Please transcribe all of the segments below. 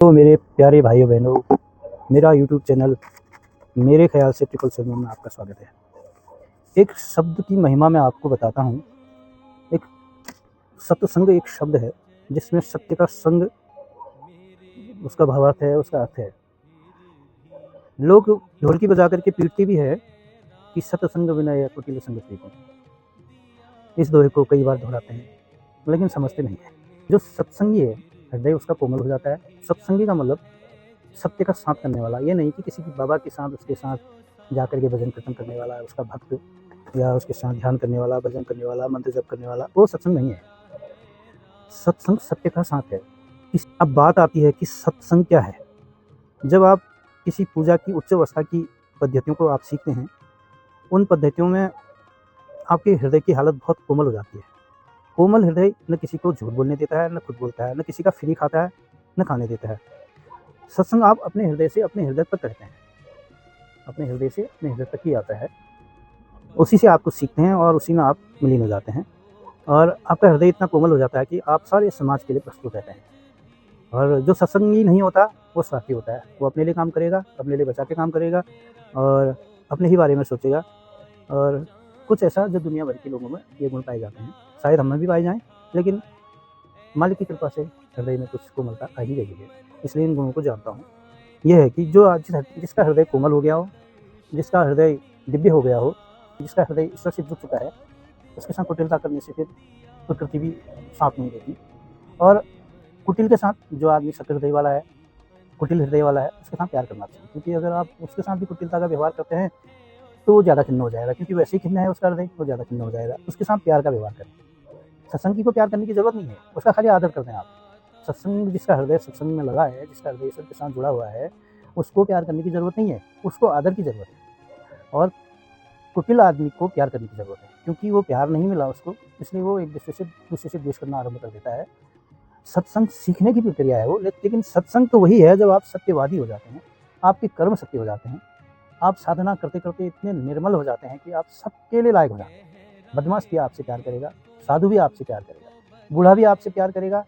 तो मेरे प्यारे भाइयों बहनों, मेरा यूट्यूब चैनल मेरे ख्याल से 777 में आपका स्वागत है। एक शब्द की महिमा मैं आपको बताता हूँ। एक सत्संग एक शब्द है जिसमें सत्य का संग उसका भावार्थ है, उसका अर्थ है। लोग ढोलकी बजा करके पीटते भी है कि सत्संग विनय कुटिल संग प्रीति। इस दोहे को कई बार दोहराते हैं लेकिन समझते नहीं है। जो सत्संगी है हृदय उसका कोमल हो जाता है। सत्संगी का मतलब सत्य का साथ करने वाला। ये नहीं कि किसी की बाबा के साथ उसके साथ जाकर के भजन कीर्तन करने वाला, उसका भक्त या उसके साथ ध्यान करने वाला, भजन करने वाला, मंत्र जप करने वाला, वो सत्संग नहीं है। सत्संग सत्य का साथ है। अब बात आती है कि सत्संग क्या है। जब आप किसी पूजा की उच्च अवस्था की पद्धतियों को आप सीखते हैं, उन पद्धतियों में आपके हृदय की हालत बहुत कोमल हो जाती है। कोमल हृदय न किसी को झूठ बोलने देता है, न खुद बोलता है, न किसी का फ्री खाता है, न खाने देता है। सत्संग आप अपने हृदय से अपने हृदय तक करते हैं, अपने हृदय से अपने हृदय तक ही आता है। उसी से आप कुछ सीखते हैं और उसी में आप विलीन हो जाते हैं और आपका हृदय इतना कोमल हो जाता है कि आप सारे समाज के लिए प्रस्तुत रहते हैं। और जो सत्संगी नहीं होता वो स्वार्थी होता है। वो अपने लिए काम करेगा, अपने लिए बचा के काम करेगा और अपने ही बारे में सोचेगा। और कुछ ऐसा जो दुनिया भर के लोगों में ये गुण पाए जाते हैं, शायद हमें भी पाए जाएँ, लेकिन मालिक की कृपा से हृदय में कुछ कोमलता आ ही गई है, इसलिए इन गुणों को जानता हूँ। यह है कि जो आज जिसका हृदय कोमल हो गया हो, जिसका हृदय दिव्य हो गया हो, जिसका हृदय ईश्वर से जुड़ चुका है, उसके साथ कुटिलता करने से फिर प्रकृति भी साथ नहीं देती। और कुटिल के साथ जो आदमी सत्य हृदय वाला है, कुटिल हृदय वाला है, उसके साथ प्यार करना चाहिए। क्योंकि अगर आप उसके साथ भी कुटिलता का व्यवहार करते हैं तो वो ज़्यादा खिन्न हो जाएगा, क्योंकि वैसे ही खिन्न है उसका हृदय, वो ज़्यादा खिन्न हो जाएगा। उसके साथ प्यार का व्यवहार करें। सत्संगी को प्यार करने की ज़रूरत नहीं है, उसका खाली आदर कर दें आप। सत्संग जिसका हृदय सत्संग में लगा है, जिसका हृदय ईश्वर के साथ जुड़ा हुआ है, उसको प्यार करने की ज़रूरत नहीं है, उसको आदर की ज़रूरत है। और कुटिल आदमी को प्यार करने की ज़रूरत है, क्योंकि वो प्यार नहीं मिला उसको, इसलिए वो एक दूसरे से द्वेष करना आरंभ कर देता है। सत्संग सीखने की प्रक्रिया है वो, लेकिन सत्संग तो वही है जब आप सत्यवादी हो जाते हैं, आपके कर्म सत्य हो जाते हैं, आप साधना करते करते इतने निर्मल हो जाते हैं कि आप सबके लिए लायक हो जाते हैं। बदमाश भी आपसे प्यार करेगा, साधु भी आपसे प्यार करेगा, बूढ़ा भी आपसे प्यार करेगा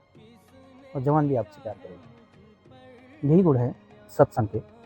और जवान भी आपसे प्यार करेगा। यही गुण है सत्संग के।